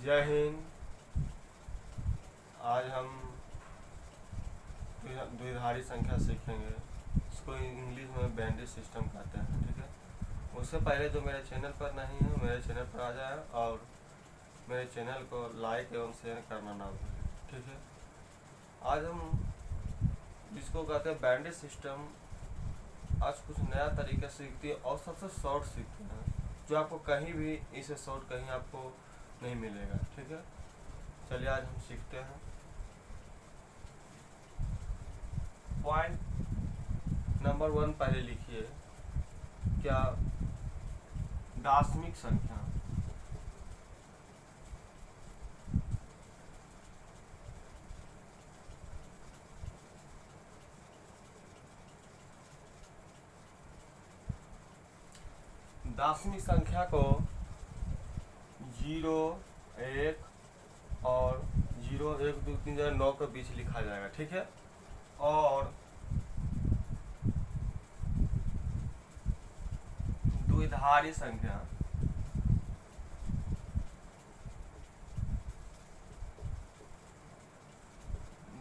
जय हिंद। आज हम द्विधारी संख्या सीखेंगे। इसको इंग्लिश में बैंडेज सिस्टम कहते हैं। ठीक है। उससे पहले जो मेरे चैनल पर नहीं है मेरे चैनल पर आ जाए और मेरे चैनल को लाइक एवं शेयर करना ना भूलें। ठीक है। आज हम जिसको कहते हैं बैंडेज सिस्टम, आज कुछ नया तरीका सीखते हैं और सबसे शॉर्ट सीखते हैं, जो आपको कहीं भी इसे शॉर्ट कहीं आपको नहीं मिलेगा। ठीक है। चलिए आज हम सीखते हैं। पॉइंट नंबर 1 पहले लिखिए। क्या दाशमिक संख्या दाशमिक संख्या को 0, 1 और 0, 1, 2, 3, 4, 9 के बीच लिखा जाएगा। ठीक है। और द्विधारी संख्या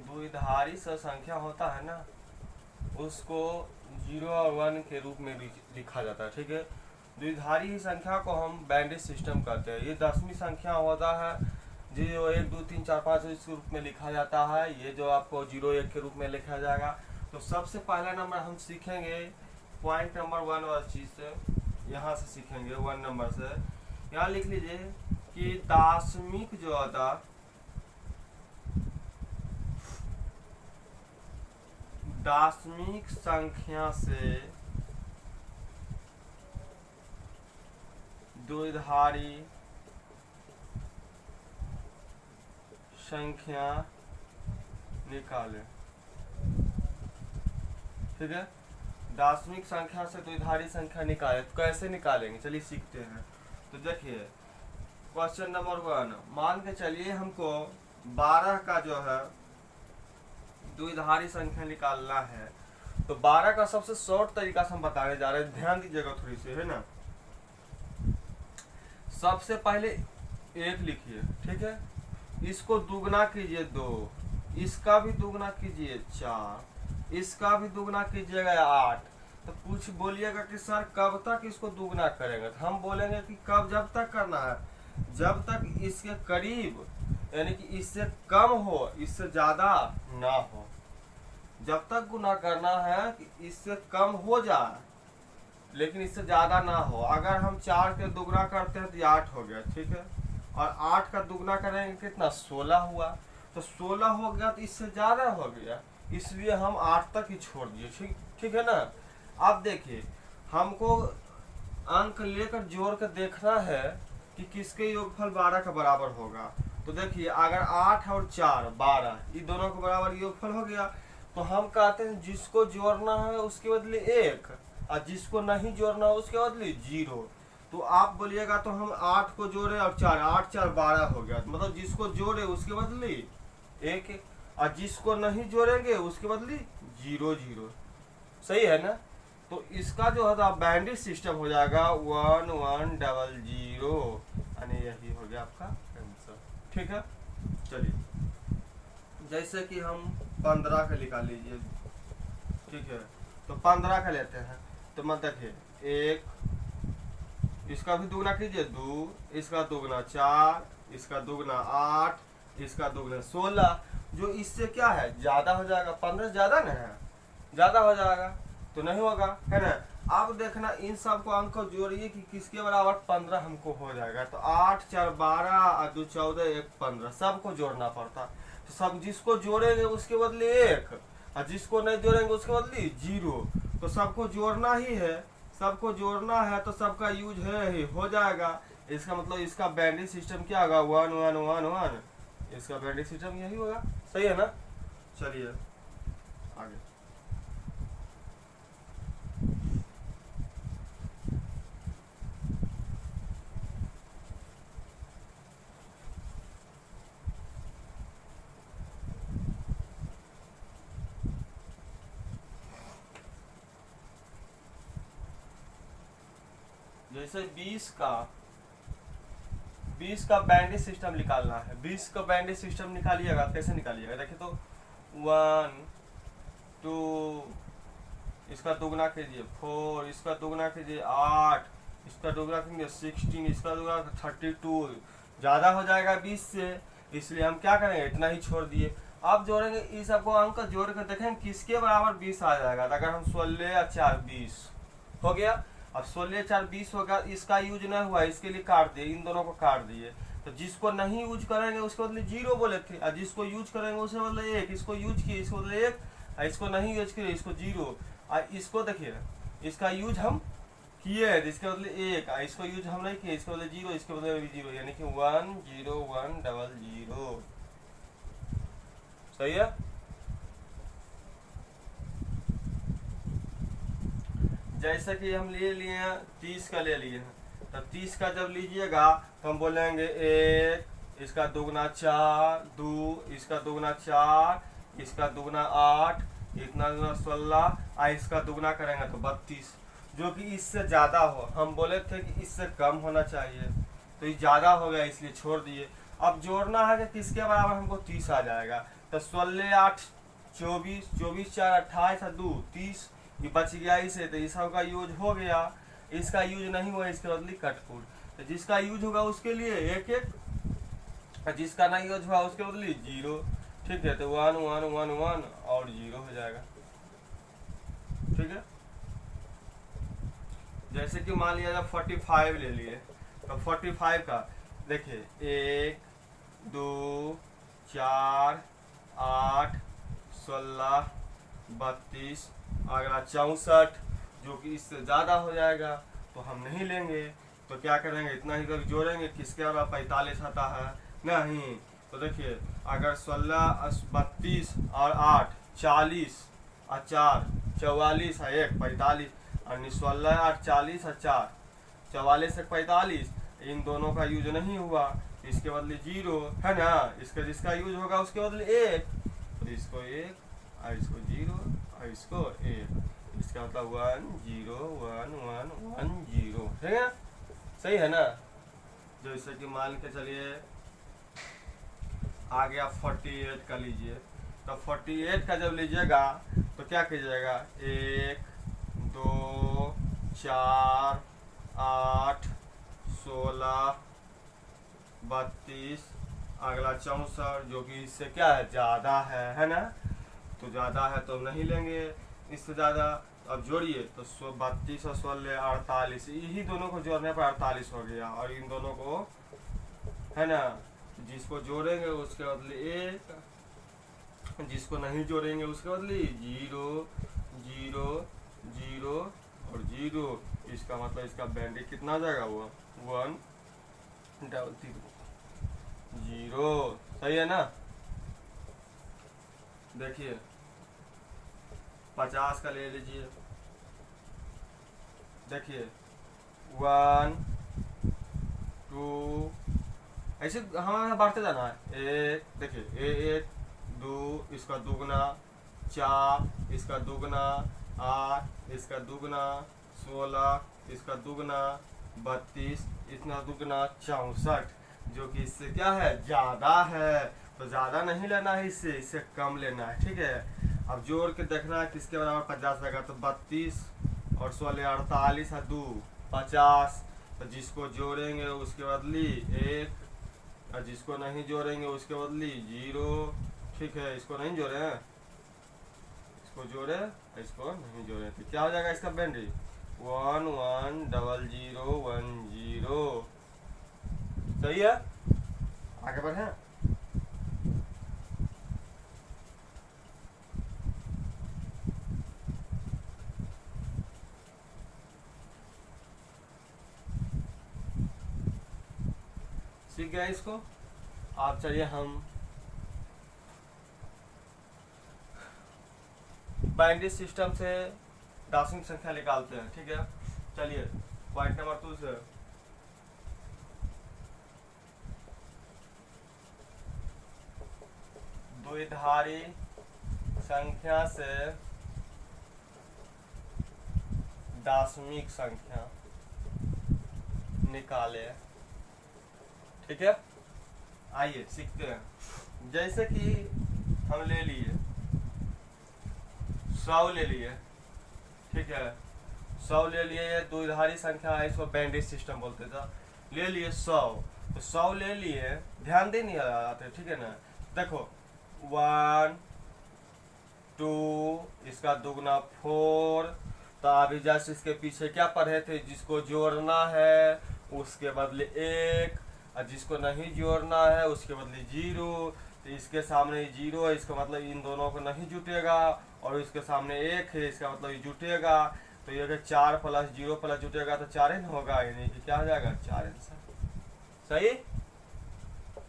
द्विधारी संख्या होता है ना, उसको 0 और 1 के रूप में भी लिखा जाता है। ठीक है। द्विधारी संख्या को हम बैंडेज सिस्टम कहते हैं। ये दशमी संख्या होता है, 0, 1, 2, 3, 4, 5 इस रूप में लिखा जाता है। ये जो आपको 0, 1 के रूप में लिखा जाएगा। तो सबसे पहला नंबर हम सीखेंगे पॉइंट नंबर 1 वाली चीज़ से, यहाँ से सीखेंगे 1 नंबर से। यहाँ लिख लीजिए कि दाशमिक जो होता दाशमिक संख्या से द्विधारी संख्या निकालें। ठीक है। दाशमिक संख्या से द्विधारी संख्या निकाले तो कैसे निकालेंगे, चलिए सीखते हैं। तो देखिए क्वेश्चन नंबर 1, मान के चलिए हमको 12 का जो है द्विधारी संख्या निकालना है। तो 12 का सबसे शॉर्ट तरीका से हम बताने जा रहे हैं, ध्यान दीजिएगा थोड़ी सी, है ना। सबसे पहले 1 लिखिए। ठीक है। इसको दुगना कीजिए 2, इसका भी दुगना कीजिए 4, इसका भी दुगना कीजिएगा 8। तो कुछ बोलिएगा कि सर कब तक इसको दुगना करेंगे, तो हम बोलेंगे कि कब, जब तक करना है, जब तक इसके करीब यानी कि इससे कम हो, इससे ज्यादा ना हो। जब तक गुना करना है कि इससे कम हो जाए लेकिन इससे ज्यादा ना हो। अगर हम 4 के दुगना करते हैं तो 8 हो गया। ठीक है। और 8 का दुगना करेंगे कितना, 16 हुआ। तो 16 हो गया तो इससे ज्यादा हो गया, इसलिए हम 8 तक ही छोड़ दिए। ठीक ठीक है ना। अब देखिए हमको अंक लेकर जोड़ कर देखना है कि किसके योगफल 12 के बराबर होगा। तो देखिए अगर 8 और 4 12 ये दोनों के बराबर योगफल हो गया, तो हम कहते हैं जिसको जोड़ना है उसके बदले 1 और जिसको नहीं जोड़ना है उसके बदले 0। तो आप बोलिएगा तो हम 8 को जोड़े और 4, 8 4 12 हो गया। मतलब जिसको जोड़े उसके बदले 1 और जिसको नहीं जोड़ेंगे उसके बदले 0 0। सही है ना। तो इसका जो है बैंडेज सिस्टम हो जाएगा 1 1 0 0, यानी यही हो गया आपका आंसर। ठीक है। चलिए जैसे कि हम 15 का निकाल लीजिए। ठीक है। तो 15 का लेते हैं। तो मत देखिए 1, इसका भी दुगना कीजिए 2, इसका दुगना 4, इसका दुगना 8, इसका दुगना 16। जो इससे क्या है ज्यादा हो जाएगा, 15 ज्यादा ना है, ज्यादा हो जाएगा तो नहीं होगा, है ना। अब देखना इन सब को अंक को जोड़िए कि किसके बराबर 15 हमको हो जाएगा। तो 8 4 12 और 2 14 1 15 सबको जोड़ना पड़ता। तो सब जिसको जोड़ेंगे उसके बदले 1 और जिसको नहीं जोड़ेंगे उसके बदले 0। तो सबको जोड़ना ही है, सबको जोड़ना है तो सबका यूज है ही हो जाएगा। इसका मतलब इसका बैंडेज सिस्टम क्या होगा 1 1 1 1। इसका बैंडेज सिस्टम यही होगा। सही है ना। चलिए आगे। जैसे 20 20 का बैंडिज सिस्टम निकालना है। 20 का बैंडिज सिस्टम निकालिएगा, कैसे निकालिएगा? देखिए तो 1 2, इसका दुगना कीजिए 4, इसका दुगना कीजिए 8, इसका दुगना कीजिए 16, इसका दुगना 32, ज़्यादा हो जाएगा 20 से, इसलिए हम क्या करेंगे, इतना ही छोड़ दिए। अब जोड़ेंगे इस सबको अंक जोड़ कर देखें किसके बराबर 20 आ जाएगा। तो अगर हम 16 या 4 20 हो गया। अब 16 4 20 होगा, इसका यूज नहीं हुआ, इसके लिए काट दिए, इन दोनों को काट दिए। तो जिसको नहीं यूज करेंगे उसके बदले 0 बोले थे, और जिसको यूज करेंगे उसके बदले 1, इसको यूज किए इसको बदले 1, और इसको नहीं यूज किए इसको 0। और इसको देखिए, इसका यूज हम किए इसके बदले 1, और इसको यूज हम नहीं किए, इसके बदले 0, इसके बदले भी 0, यानी कि 1 0 1 0 0। सही है। जैसे कि हम ले लिए हैं 30 का ले लिए हैं, तो 30 का जब लीजिएगा तो हम बोलेंगे 1, इसका दुगना 4, 2, इसका दुगना 4, इसका दुगना 8, इतना दुगना 16, और इसका दुगना करेंगे तो 32, जो कि इससे ज़्यादा हो। हम बोले थे कि इससे कम होना चाहिए, तो ये ज़्यादा हो गया इसलिए छोड़ दिए। अब जोड़ना है कि किसके बराबर हमको 30 आ जाएगा। तो 16 8 24, 24 4 28 और 2 30, ये बच गया इसे, तो इस का यूज हो गया। इसका यूज नहीं हुआ, इसके बदले कटपुर। तो जिसका यूज होगा उसके लिए 1 1, और जिसका नहीं यूज हुआ उसके बदले 0। ठीक है, तो 1 1 1 1 और 0 हो जाएगा। ठीक है। जैसे कि मान लिया जब 45 ले लिए, तो 45 का देखिए 1 2 4 8 16 32, अगला 64, जो कि इससे ज़्यादा हो जाएगा, तो हम नहीं लेंगे। तो क्या करेंगे, इतना ही तक जोड़ेंगे, किसके अलावा 45 आता है नहीं। तो देखिए अगर 16 32 और 8 40 और 4 44 और 1 45, और 16 8 40 और 4 44 से 45, इन दोनों का यूज नहीं हुआ, इसके बदले 0 है ना। इसका जिसका यूज होगा उसके बदले 1, तो इसको 1 और इसको 0 और इसको 1, इसका मतलब 1 0 1 1 1 0। ठीक है, सही है ना। जैसे कि मान के चलिए आ गया 48 का लीजिए। तो 48 का जब लीजिएगा तो क्या कीजिएगा, 1 2 4 8 16 32, अगला 64, जो कि इससे क्या है, ज़्यादा है ना। तो ज़्यादा है तो नहीं लेंगे इससे ज़्यादा। अब जोड़िए तो 32 और 16 48, यही दोनों को जोड़ने पर 48 हो गया, और इन दोनों को है ना, जिसको जोड़ेंगे उसके बदले 1, जिसको नहीं जोड़ेंगे उसके बदले 0 0 0 और 0। इसका मतलब इसका बैंडिज कितना आ जाएगा, वो 1 0। सही है ना। देखिए 50 का ले लीजिए। देखिए 1 2, ऐसे हमें बढ़ते जाना है। 1 देखिए 1 2, इसका दुगना 4, इसका दुगना 8, इसका दुगना 16, इसका दुगना 32, इसका दुगना 64, जो कि इससे क्या है, ज़्यादा है। तो ज़्यादा नहीं लेना है, इससे कम लेना है। ठीक है। अब जोड़ के देखना है किसके बराबर 50 आएगा। तो 32 और 16 48 और 2 50। तो जिसको जोड़ेंगे उसके बदली 1, और जिसको नहीं जोड़ेंगे उसके बदली 0। ठीक है, इसको नहीं जोड़े हैं, इसको जोड़े, इसको नहीं जोड़े, तो क्या हो जाएगा इसका बैंडिज 1 1 0 0 1 0। सही है। आगे बढ़े। सीख गया इसको। आप चलिए हम बाइनरी सिस्टम से दार्शनिक संख्या निकालते हैं। ठीक है, चलिए पॉइंट नंबर 2 से द्विधारी संख्या से दार्शनिक संख्या निकाले। ठीक है, आइए सीखते हैं। जैसे कि हम ले लिए 100 ले लिए, ठीक है, 100 ले लिए, ये द्विधारी संख्या है, इसको बैंडेज सिस्टम बोलते थे। ले लिए 100, तो 100 ले लिए, ध्यान दे नहीं आते, ठीक है ना। देखो 1 2, इसका दुगना 4, तो अभी जस्ट इसके पीछे क्या पढ़े थे, जिसको जोड़ना है उसके बदले 1, और जिसको नहीं जोड़ना है उसके बदले 0। तो इसके सामने 0 है, इसका मतलब इन दोनों को नहीं जुटेगा, और इसके सामने 1 है, इसका मतलब ये जुटेगा। तो ये 4 प्लस 0 प्लस जुटेगा तो 4 ही होगा, यानी कि क्या हो जाएगा 4 आंसर। सही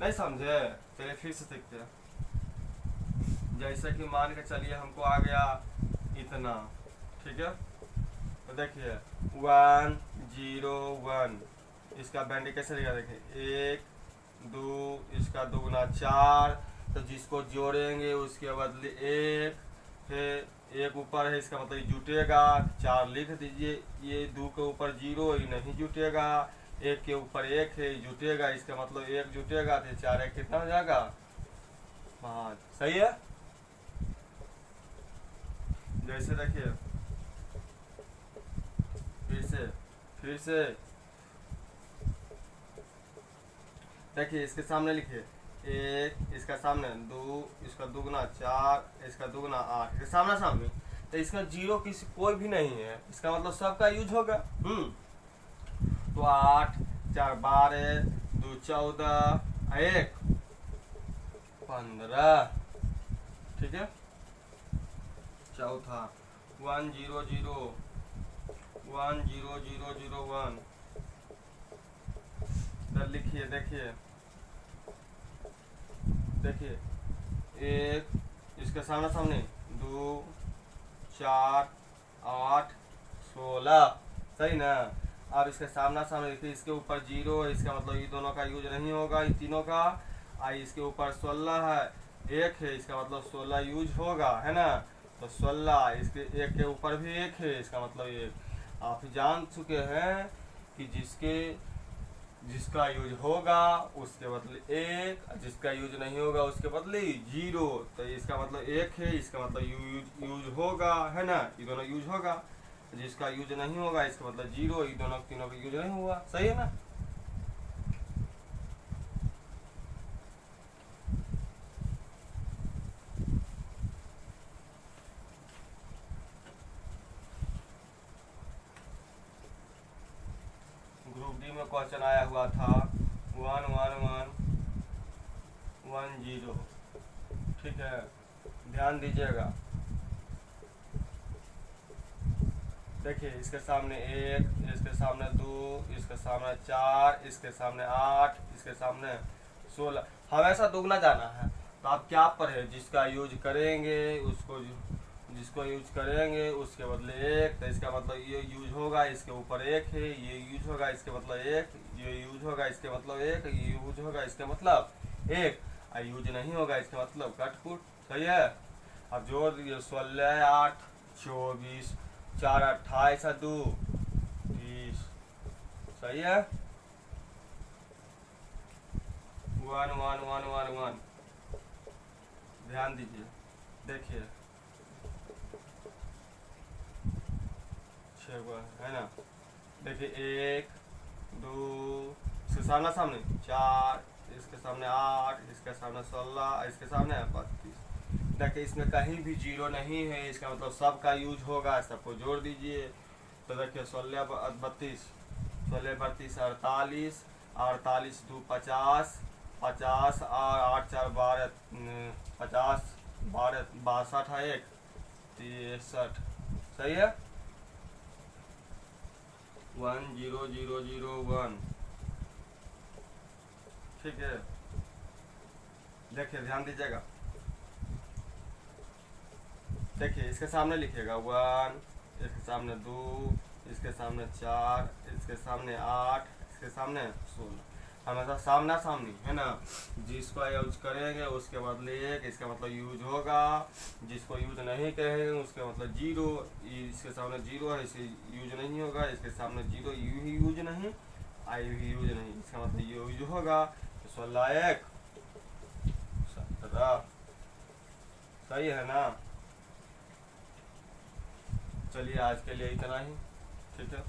नहीं समझे? चलिए फिर से सीखते हैं। जैसे कि मान के चलिए हमको आ गया इतना, ठीक है, तो देखिए 1 0 1, इसका बैंड कैसे लिखा, देखिए 1 2, इसका दुगना 4, तो जिसको जोड़ेंगे उसके बदले 1, फिर 1 ऊपर है, इसका मतलब जुटेगा, 4 लिख दीजिए। ये 2 के ऊपर 0, ये नहीं जुटेगा, 1 के ऊपर 1 है, जुटेगा, इसका मतलब 1 जुटेगा, तो 4 1 कितना हो जाएगा 5। सही है। जैसे देखिए फिर से देखिए, इसके सामने लिखिए 1, इसका सामने 2, इसका दुगना 4, इसका दुगना 8, इसके सामने सामने, तो इसका 0 किसी कोई भी नहीं है, इसका मतलब सबका यूज होगा। तो 8 4 12, 2 14, 1 15, ठीक है। चौथा 1 0 0 1 0 0 0 1, इधर लिखिए, देखिए 1, इसके सामने सामने 2 4 8 16, सही ना। अब इसके सामना सामने देखिए, इसके ऊपर 0 है, इसका मतलब ये दोनों का यूज नहीं होगा, इन तीनों का। आई इसके ऊपर 16 है, 1 है, इसका मतलब 16 यूज होगा, है ना। तो 16, इसके 1 के ऊपर भी 1 है, इसका मतलब 1। आप जान चुके हैं कि जिसका यूज होगा उसके बदले 1, जिसका यूज नहीं होगा उसके बदले 0। तो इसका मतलब 1 है, इसका मतलब यूज होगा, है ना, ये दोनों यूज होगा। जिसका यूज नहीं होगा इसका मतलब 0, ये दोनों तीनों का यूज नहीं हुआ। सही है ना। ग्रुप डी में क्वेश्चन आया हुआ था 1 1 1 1 0, ठीक है, ध्यान दीजिएगा। देखिए इसके सामने 1, इसके सामने 2, इसके सामने 4, इसके सामने 8, इसके सामने 16, हमेशा दुगना जाना है। तो आप क्या पढ़े, जिसका यूज करेंगे जिसको यूज करेंगे उसके बदले 1, तो इसका मतलब ये यूज होगा, इसके ऊपर 1 है, ये यूज होगा, इसके मतलब 1, ये यूज होगा, इसके मतलब 1, ये यूज होगा, इसके मतलब 1, और यूज नहीं होगा, इसके मतलब कटपुट। सही है। अब जोड़ दीजिए 16 8 24, 4 28 और 2 30। सही है। 1 1 1 1 1, ध्यान दीजिए, देखिए 6 है ना। देखिए 1 2, इसके सामने सामने 4, इसके सामने 8, इसके सामने 16, इसके सामने 32। देखिए इसमें कहीं भी 0 नहीं है, इसका मतलब सबका यूज होगा, सबको जोड़ दीजिए। तो देखिए 16 32, 16 32 48, 48 2 50, 50 और 8 4 12, 50 12 62 है, 1 63। सही है। 1 0 0 0 1, ठीक है। देखिए ध्यान दीजिएगा, देखिए इसके सामने लिखिएगा 1, इसके सामने 2, इसके सामने 4, इसके सामने 8, इसके सामने 16, हमेशा सामना सामनी, है ना। जिसको यूज करेंगे उसके बदले 1, इसका मतलब यूज होगा, जिसको यूज नहीं करेंगे उसके मतलब 0, इसके सामने 0 है, इसे यूज नहीं होगा, इसके सामने 0 यूज नहीं आई भी यूज नहीं, इसका मतलब ये यूज होगा। तो 16 एक 17, सही है ना। चलिए आज के लिए इतना ही, ठीक है।